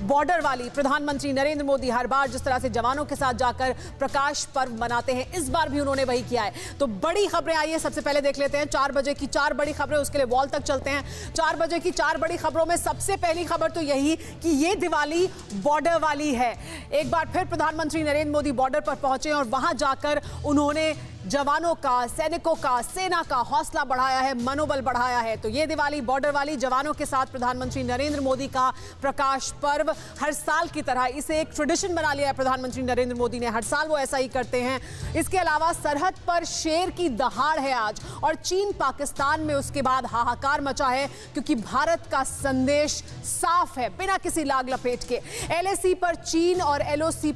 Border वाली। प्रधानमंत्री नरेंद्र मोदी हर बार जिस तरह से जवानों के साथ जाकर प्रकाश पर्व मनाते हैं, इस बार भी उन्होंने वही किया है। तो बड़ी खबरें आई है, सबसे पहले देख लेते हैं 4 बजे की 4 बड़ी खबरें, उसके लिए वॉल तक चलते हैं। 4 बजे की 4 बड़ी खबरों में सबसे पहली खबर तो यही कि ये दिवाली बॉर्डर वाली है। एक बार फिर प्रधानमंत्री नरेंद्र मोदी बॉर्डर पर पहुंचे और वहां जाकर उन्होंने जवानों का, सैनिकों का, सेना का हौसला बढ़ाया है, मनोबल बढ़ाया है। तो ये दिवाली बॉर्डर वाली, जवानों के साथ प्रधानमंत्री नरेंद्र मोदी का प्रकाश पर्व। हर साल की तरह इसे एक ट्रेडिशन बना लिया है प्रधानमंत्री नरेंद्र मोदी ने, हर साल वो ऐसा ही करते हैं। इसके अलावा सरहद पर शेर की दहाड़ है आज, और चीन पाकिस्तान में उसके बाद हाहाकार मचा है, क्योंकि भारत का संदेश साफ है, बिना किसी लाग लपेट के। एलएसी पर चीन और एलओसी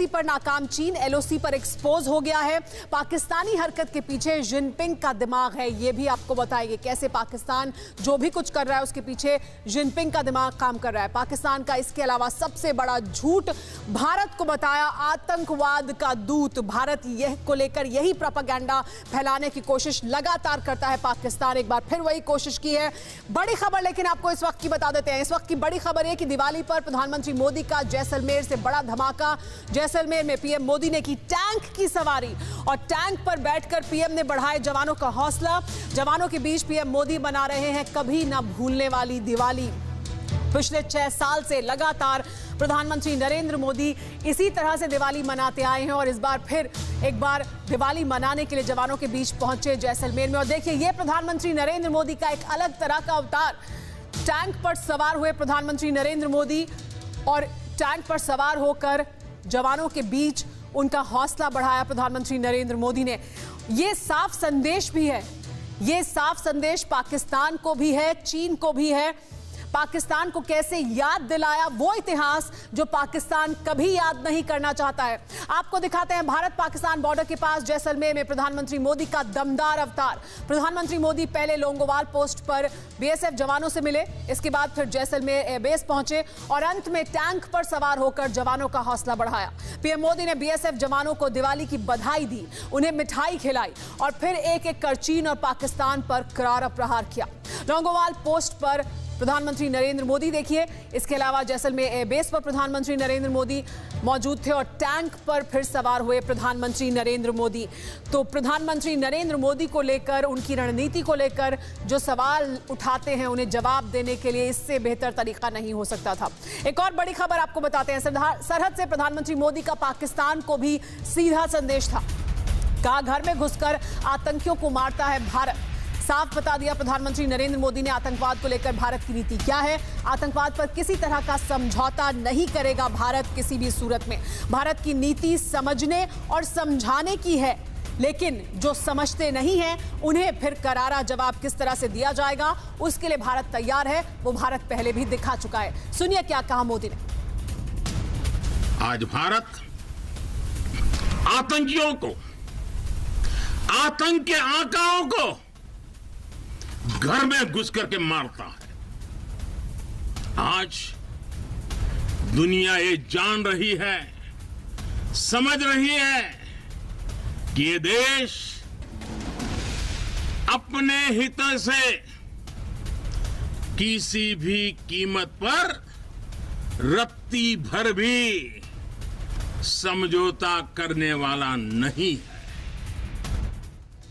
पर नाकाम चीन, एलओसी पर एक्सपोज हो गया है। पाकिस्तानी हरकत के पीछे जिनपिंग का दिमाग है, ये भी आपको बताएंगे कैसे पाकिस्तान जो भी कुछ कर रहा है उसके पीछे जिनपिंग का दिमाग काम कर रहा है। पाकिस्तान का इसके अलावा सबसे बड़ा झूठ, भारत को बताया आतंकवाद का दूत। भारत यह को लेकर यही प्रोपेगेंडा फैलाने की कोशिश लगातार करता है पाकिस्तान। एक बार फिर वही कोशिश की है। बड़ी खबर लेकिन आपको इस वक्त की बता देते हैं। इस वक्त की बड़ी खबर है कि दिवाली पर प्रधानमंत्री मोदी का जैसलमेर से बड़ा धमाका। जैसलमेर में पीएम मोदी ने की टैंक की सवारी, और टैंक पर बैठकर पीएम ने बढ़ाए जवानों का हौसला। जवानों के बीच पीएम मोदी मना रहे हैं कभी ना भूलने वाली दिवाली। पिछले 6 साल से लगातार प्रधानमंत्री नरेंद्र मोदी इसी तरह से दिवाली मनाते आए हैं, और इस बार फिर एक बार दिवाली मनाने के लिए जवानों के बीच पहुंचे जैसलमेर में। और देखिए, ये प्रधानमंत्री नरेंद्र मोदी का एक अलग तरह का अवतार। टैंक पर सवार हुए प्रधानमंत्री नरेंद्र मोदी, और टैंक पर सवार होकर जवानों के बीच उनका हौसला बढ़ाया प्रधानमंत्री नरेंद्र मोदी ने। यह साफ संदेश भी है, यह साफ संदेश पाकिस्तान को भी है, चीन को भी है। पाकिस्तान को कैसे याद दिलाया वो इतिहास जो पाकिस्तान कभी याद नहीं करना चाहता है। आपको दिखाते हैं भारत पाकिस्तान बॉर्डर के पास जैसलमेर में प्रधानमंत्री मोदी का दमदार अवतार। प्रधानमंत्री मोदी पहले लोंगोवाल पोस्ट पर बीएसएफ जवानों से मिले, इसके बाद फिर जैसलमेर एयरबेस पहुंचे, और अंत में टैंक पर सवार होकर जवानों का हौसला बढ़ाया। पीएम मोदी ने बीएसएफ जवानों को दिवाली की बधाई दी, उन्हें मिठाई खिलाई, और फिर एक एक कर चीन और पाकिस्तान पर करारा प्रहार किया। लोंगोवाल पोस्ट पर प्रधानमंत्री नरेंद्र मोदी देखिए, इसके अलावा जैसलमेर एयरबेस पर प्रधानमंत्री नरेंद्र मोदी मौजूद थे, और टैंक पर फिर सवार हुए प्रधानमंत्री नरेंद्र मोदी। तो प्रधानमंत्री नरेंद्र मोदी को लेकर, उनकी रणनीति को लेकर जो सवाल उठाते हैं, उन्हें जवाब देने के लिए इससे बेहतर तरीका नहीं हो सकता था। एक और बड़ी खबर आपको बताते हैं। सरहद से प्रधानमंत्री मोदी का पाकिस्तान को भी सीधा संदेश था। कहा, घर में घुसकर आतंकियों को मारता है भारत। साफ बता दिया प्रधानमंत्री नरेंद्र मोदी ने आतंकवाद को लेकर भारत की नीति क्या है। आतंकवाद पर किसी तरह का समझौता नहीं करेगा भारत किसी भी सूरत में। भारत की नीति समझने और समझाने की है, लेकिन जो समझते नहीं हैं उन्हें फिर करारा जवाब किस तरह से दिया जाएगा, उसके लिए भारत तैयार है। वो भारत पहले भी दिखा चुका है। सुनिए क्या कहा मोदी ने। आज भारत आतंकियों को, आतंक के आकाओं को घर में घुस करके मारता है। आज दुनिया ये जान रही है, समझ रही है कि ये देश अपने हितों से किसी भी कीमत पर रत्ती भर भी समझौता करने वाला नहीं है।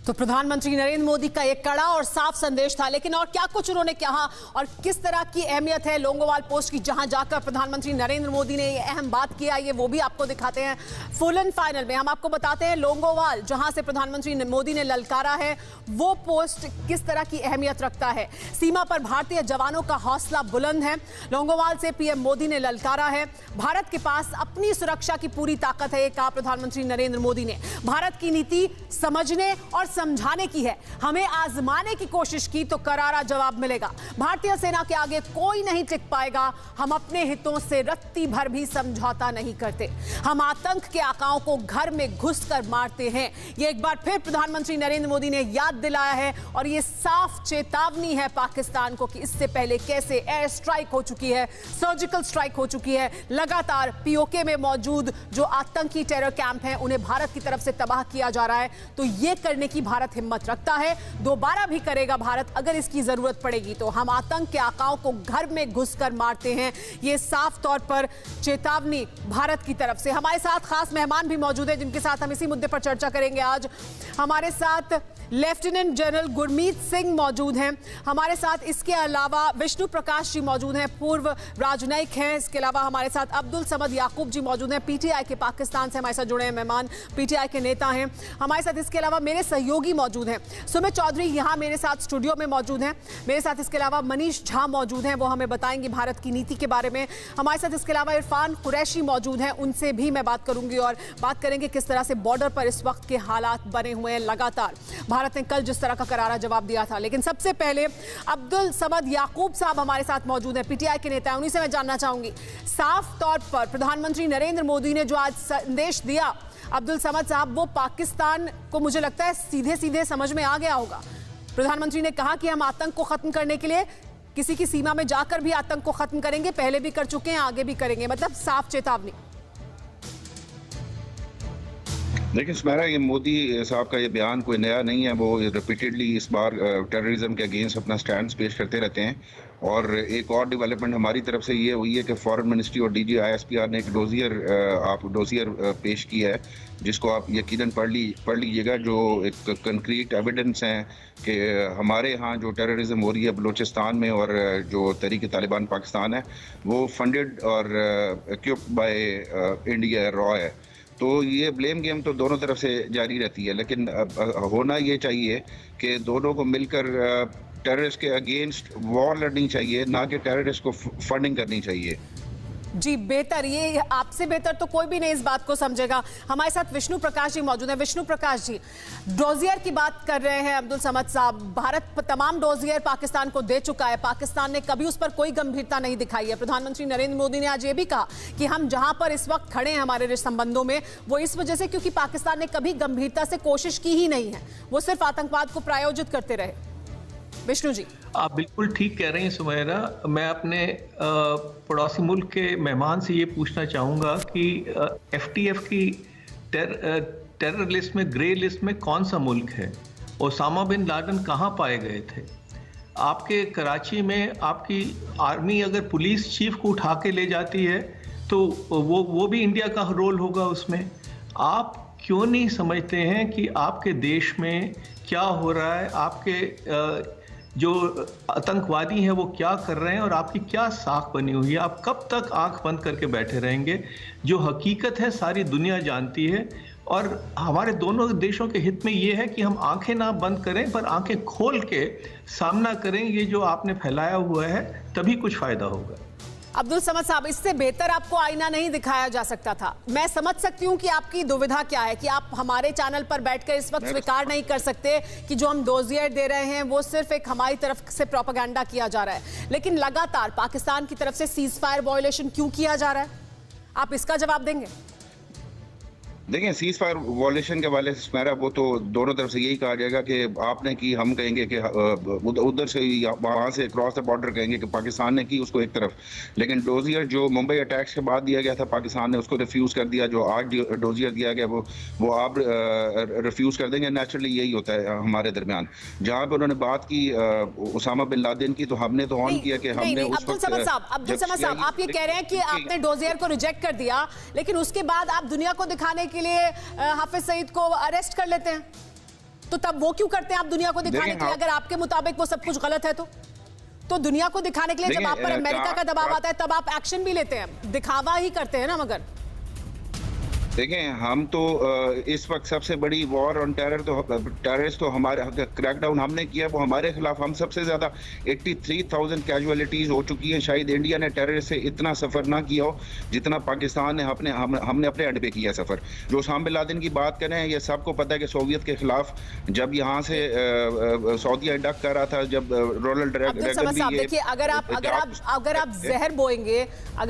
तो प्रधानमंत्री नरेंद्र मोदी का एक कड़ा और साफ संदेश था। लेकिन और क्या कुछ उन्होंने कहा और किस तरह की अहमियत है लोंगोवाल पोस्ट की, जहां जाकर प्रधानमंत्री नरेंद्र मोदी ने ये अहम बात किया, ये वो भी आपको दिखाते हैं फुल एंड फाइनल में। हम आपको बताते हैं लोंगोवाल, जहां से प्रधानमंत्री मोदी ने ललकारा है, वो पोस्ट किस तरह की अहमियत रखता है। सीमा पर भारतीय जवानों का हौसला बुलंद है। लोंगोवाल से पीएम मोदी ने ललकारा है। भारत के पास अपनी सुरक्षा की पूरी ताकत है, ये कहा प्रधानमंत्री नरेंद्र मोदी ने। भारत की नीति समझने और समझाने की है, हमें आजमाने की कोशिश की तो करारा जवाब मिलेगा। भारतीय सेना के आगे कोई नहीं टिक पाएगा। हम अपने हितों से रत्ती भर भी समझौता नहीं करते। हम आतंक के आकाओं को घर में घुसकर मारते हैं। ये एक बार फिर प्रधानमंत्री नरेंद्र मोदी ने याद दिलाया है, और ये साफ चेतावनी है पाकिस्तान को कि इससे पहले कैसे एयर स्ट्राइक हो चुकी है, सर्जिकल स्ट्राइक हो चुकी है। लगातार पीओके में मौजूद जो आतंकी टेरर कैंप हैं, उन्हें भारत की तरफ से तबाह किया जा रहा है। तो ये करने की भारत हिम्मत रखता है, दोबारा भी करेगा भारत अगर इसकी जरूरत पड़ेगी तो। हम आतंक के आकाओं को घर में घुसकर मारते हैं, ये साफ तौर पर चेतावनी भारत की तरफ से। हमारे साथ खास मेहमान भी मौजूद है जिनके साथ हम इसी मुद्दे पर चर्चा करेंगे आज। हमारे साथ लेफ्टिनेंट जनरल गुरमीत सिंह मौजूद हैं, हमारे साथ इसके अलावा विष्णु प्रकाश जी मौजूद हैं, पूर्व राजनयिक हैं। इसके अलावा हमारे साथ अब्दुल समद याकूब जी मौजूद हैं, पीटीआई के पाकिस्तान से हमारे साथ जुड़े हैं मेहमान, पीटीआई के नेता हैं हमारे साथ। इसके अलावा मेरे सहयोगी मौजूद हैं, सुमित चौधरी यहाँ मेरे साथ स्टूडियो में मौजूद हैं मेरे साथ। इसके अलावा मनीष झा मौजूद हैं, वो हमें बताएंगे भारत की नीति के बारे में। हमारे साथ इसके अलावा इरफान कुरैशी मौजूद हैं, उनसे भी मैं बात करूंगी और बात करेंगे किस तरह से बॉर्डर पर इस वक्त के हालात बने हुए हैं। लगातार भारत ने कल जिस तरह का करारा जवाब दिया था, लेकिन सबसे पहले अब्दुल समद याकूब साहब हमारे साथ मौजूद हैं, पीटीआई के नेता हैं, उन्हीं से मैं जानना चाहूंगी साफ तौर पर प्रधानमंत्री नरेंद्र मोदी ने जो आज संदेश दिया अब्दुल समद साहब, वो पाकिस्तान को मुझे लगता है सीधे सीधे समझ में आ गया होगा। प्रधानमंत्री ने कहा कि हम आतंक को खत्म करने के लिए किसी की सीमा में जाकर भी आतंक को खत्म करेंगे, पहले भी कर चुके हैं, आगे भी करेंगे, मतलब साफ चेतावनी। देखिए सुमेरा, ये मोदी साहब का ये बयान कोई नया नहीं है। वो रिपीटेडली इस बार टेररिज्म के अगेंस्ट अपना स्टैंड पेश करते रहते हैं। और एक और डेवलपमेंट हमारी तरफ से ये हुई है कि फॉरेन मिनिस्ट्री और डीजी ISPR ने एक डोजियर पेश किया है, जिसको आप यकीनन पढ़ लीजिएगा, जो एक कंक्रीट एविडेंस हैं कि हमारे यहाँ जो टेररिज्म हो रही है बलूचिस्तान में और जो तहरीक तालिबान पाकिस्तान है, वो फंडेड और इक्विप्ड बाय इंडिया रॉ है। तो ये ब्लेम गेम तो दोनों तरफ से जारी रहती है, लेकिन होना ये चाहिए कि दोनों को मिलकर टेररिस्ट के अगेंस्ट वॉर लड़नी चाहिए, ना कि टेररिस्ट को फंडिंग करनी चाहिए। जी बेहतर, ये आपसे बेहतर तो कोई भी नहीं इस बात को समझेगा। हमारे साथ विष्णु प्रकाश जी मौजूद हैं। विष्णु प्रकाश जी, डोजियर की बात कर रहे हैं अब्दुल समद साहब, भारत तमाम डोजियर पाकिस्तान को दे चुका है, पाकिस्तान ने कभी उस पर कोई गंभीरता नहीं दिखाई है। प्रधानमंत्री नरेंद्र मोदी ने आज ये भी कहा कि हम जहां पर इस वक्त खड़े हैं हमारे संबंधों में, वो इस वजह से क्योंकि पाकिस्तान ने कभी गंभीरता से कोशिश की ही नहीं है, वो सिर्फ आतंकवाद को प्रायोजित करते रहे। विष्णु जी, आप बिल्कुल ठीक कह रही हैं सुमेरा। मैं अपने पड़ोसी मुल्क के मेहमान से ये पूछना चाहूँगा कि FTF की टेरर लिस्ट में, ग्रे लिस्ट में कौन सा मुल्क है? ओसामा बिन लादेन कहाँ पाए गए थे? आपके कराची में आपकी आर्मी अगर पुलिस चीफ को उठा के ले जाती है तो वो भी इंडिया का रोल होगा उसमें। आप क्यों नहीं समझते हैं कि आपके देश में क्या हो रहा है, आपके जो आतंकवादी हैं वो क्या कर रहे हैं और आपकी क्या साख बनी हुई है? आप कब तक आंख बंद करके बैठे रहेंगे? जो हकीकत है सारी दुनिया जानती है और हमारे दोनों देशों के हित में ये है कि हम आंखें ना बंद करें पर आंखें खोल के सामना करें। ये जो आपने फैलाया हुआ है तभी कुछ फायदा होगा। अब्दुल समद साहब, इससे बेहतर आपको आईना नहीं दिखाया जा सकता था। मैं समझ सकती हूं कि आपकी दुविधा क्या है, कि आप हमारे चैनल पर बैठकर इस वक्त स्वीकार नहीं कर सकते कि जो हम डोजियर दे रहे हैं वो सिर्फ एक हमारी तरफ से प्रोपेगेंडा किया जा रहा है, लेकिन लगातार पाकिस्तान की तरफ से सीज फायर वायलेशन क्यों किया जा रहा है? आप इसका जवाब देंगे? देखिए, सीज फायर वॉलेशन के वाले से मेरा वो तो दोनों तरफ से यही कहा जाएगा कि आपने की, हम कहेंगे कि उधर से वहाँ से क्रॉस द बॉर्डर कहेंगे कि पाकिस्तान ने की, उसको एक तरफ। लेकिन डोजियर जो मुंबई अटैक्स के बाद दिया गया था पाकिस्तान ने, उसको रिफ्यूज़ कर दिया। जो आज डोजियर दिया गया वो आप रिफ्यूज़ कर देंगे। नेचुरली यही होता है हमारे दरमियान। जहाँ पर उन्होंने बात की उसामा बिन लादेन की, तो हमने तो ऑन किया कि हमने अब्दुल समद साहब, आप ये कह रहे हैं कि आपने डोजियर को रिजेक्ट कर दिया, लेकिन उसके बाद आप दुनिया को दिखाने के लिए हाफिज सईद को अरेस्ट कर लेते हैं, तो तब वो क्यों करते हैं आप दुनिया को दिखाने के लिए? अगर आपके मुताबिक वो सब कुछ गलत है तो दुनिया को दिखाने के लिए जब आप पर अमेरिका का दबाव आता है तब आप एक्शन भी लेते हैं, दिखावा ही करते हैं ना। मगर देखें, हम तो इस वक्त सबसे बड़ी वॉर ऑन टेररिस्ट तो हमारे क्रैकडाउन हमने किया, वो हमारे खिलाफ। हम सबसे ज्यादा 83,000 कैजुअलिटीज हो चुकी हैं। शायद इंडिया ने टेररिस्ट से इतना सफर ना किया हो जितना पाकिस्तान ने हमने अपने एंड पे किया सफर। जो ओसामा बिन लादेन की बात करें, ये सबको पता है कि सोवियत के खिलाफ जब यहाँ से सऊदीया इंडक्ट कर रहा था, जब रोनाल्ड रेगन भी, देखिए अगर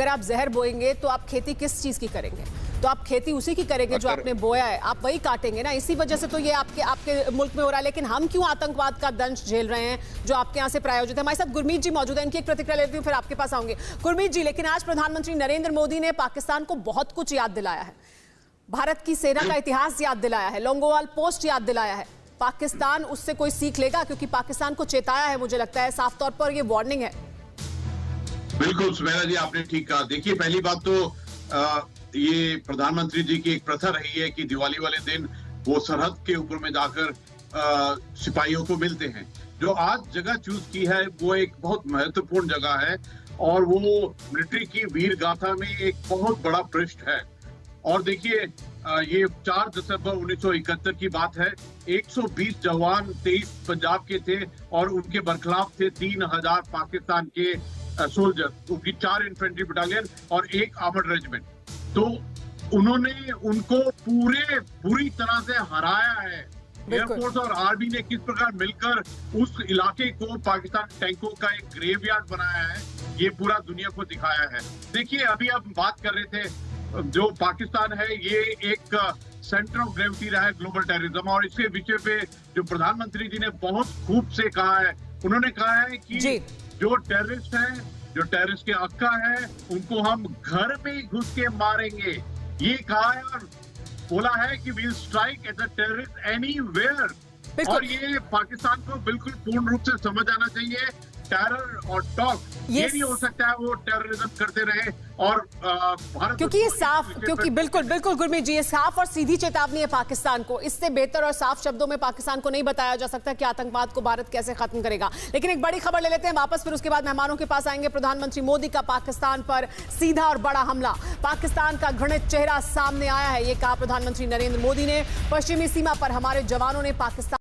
आप जहर बोएंगे तो आप खेती किस चीज की करेंगे? तो आप खेती उसी की करेंगे जो आपने बोया है, आप वही काटेंगे ना। इसी वजह से तो ये आपके मुल्क में हो रहा है। लेकिन हम क्यों आतंकवाद का दंश झेल रहे हैं जो आपके यहाँ से प्रायोजित है? हमारे साथ गुरमीत जी मौजूद है, इनकी एक प्रतिक्रिया लेती हूँ, फिर आपके पास आऊंगे। गुरमीत जी, लेकिन आज प्रधानमंत्री नरेंद्र मोदी ने पाकिस्तान को बहुत कुछ याद दिलाया है, भारत की सेना का इतिहास याद दिलाया है, लोंगोवाल पोस्ट याद दिलाया है, पाकिस्तान उससे कोई सीख लेगा? क्योंकि पाकिस्तान को चेताया है, मुझे लगता है साफ तौर पर ये वार्निंग है। बिल्कुल सुमेरा जी, आपने ठीक कहा। देखिए, पहली बात तो ये प्रधानमंत्री जी की एक प्रथा रही है कि दिवाली वाले दिन वो सरहद के ऊपर में जाकर सिपाहियों को मिलते हैं। जो आज जगह चूज की है वो एक बहुत महत्वपूर्ण जगह है और वो मिलिट्री की वीर गाथा में एक बहुत बड़ा पृष्ठ है। और देखिए, ये 4 दिसंबर 1971 की बात है। 120 जवान 23 पंजाब के थे और उनके बरखिलाफ थे 3000 पाकिस्तान के सोल्जर, उनकी 4 इन्फेंट्री बटालियन और 1 आर्मर्ड रेजिमेंट। तो उन्होंने उनको पूरी तरह से हराया है। एयरफोर्स और आर्मी ने किस प्रकार मिलकर उस इलाके को पाकिस्तान टैंकों का एक ग्रेवयार्ड बनाया है, ये पूरा दुनिया को दिखाया है। देखिए, अभी आप बात कर रहे थे, जो पाकिस्तान है ये एक सेंटर ऑफ ग्रेविटी रहा है ग्लोबल टेररिज्म, और इसके विषय पे जो प्रधानमंत्री जी ने बहुत खूब से कहा है। उन्होंने कहा है कि जो टेररिस्ट हैं, जो टेररिस्ट के अक्का है, उनको हम घर में ही घुस के मारेंगे, ये कहा है। और बोला है कि we'll strike at the terrorist anywhere. और ये पाकिस्तान को बिल्कुल पूर्ण रूप से समझ आना चाहिए। टेरर और टॉक ये नहीं हो सकता है वो टेररिज्म करते रहे और भारत, क्योंकि ये साफ, क्योंकि बिल्कुल गुरमीत जी, ये साफ और सीधी चेतावनी है पाकिस्तान को। इससे बेहतर और साफ शब्दों में पाकिस्तान को नहीं बताया जा सकता कि आतंकवाद को भारत कैसे खत्म करेगा। लेकिन एक बड़ी खबर ले लेते हैं वापस, फिर उसके बाद मेहमानों के पास आएंगे। प्रधानमंत्री मोदी का पाकिस्तान पर सीधा और बड़ा हमला, पाकिस्तान का घृणित चेहरा सामने आया है, ये कहा प्रधानमंत्री नरेंद्र मोदी ने। पश्चिमी सीमा पर हमारे जवानों ने पाकिस्तान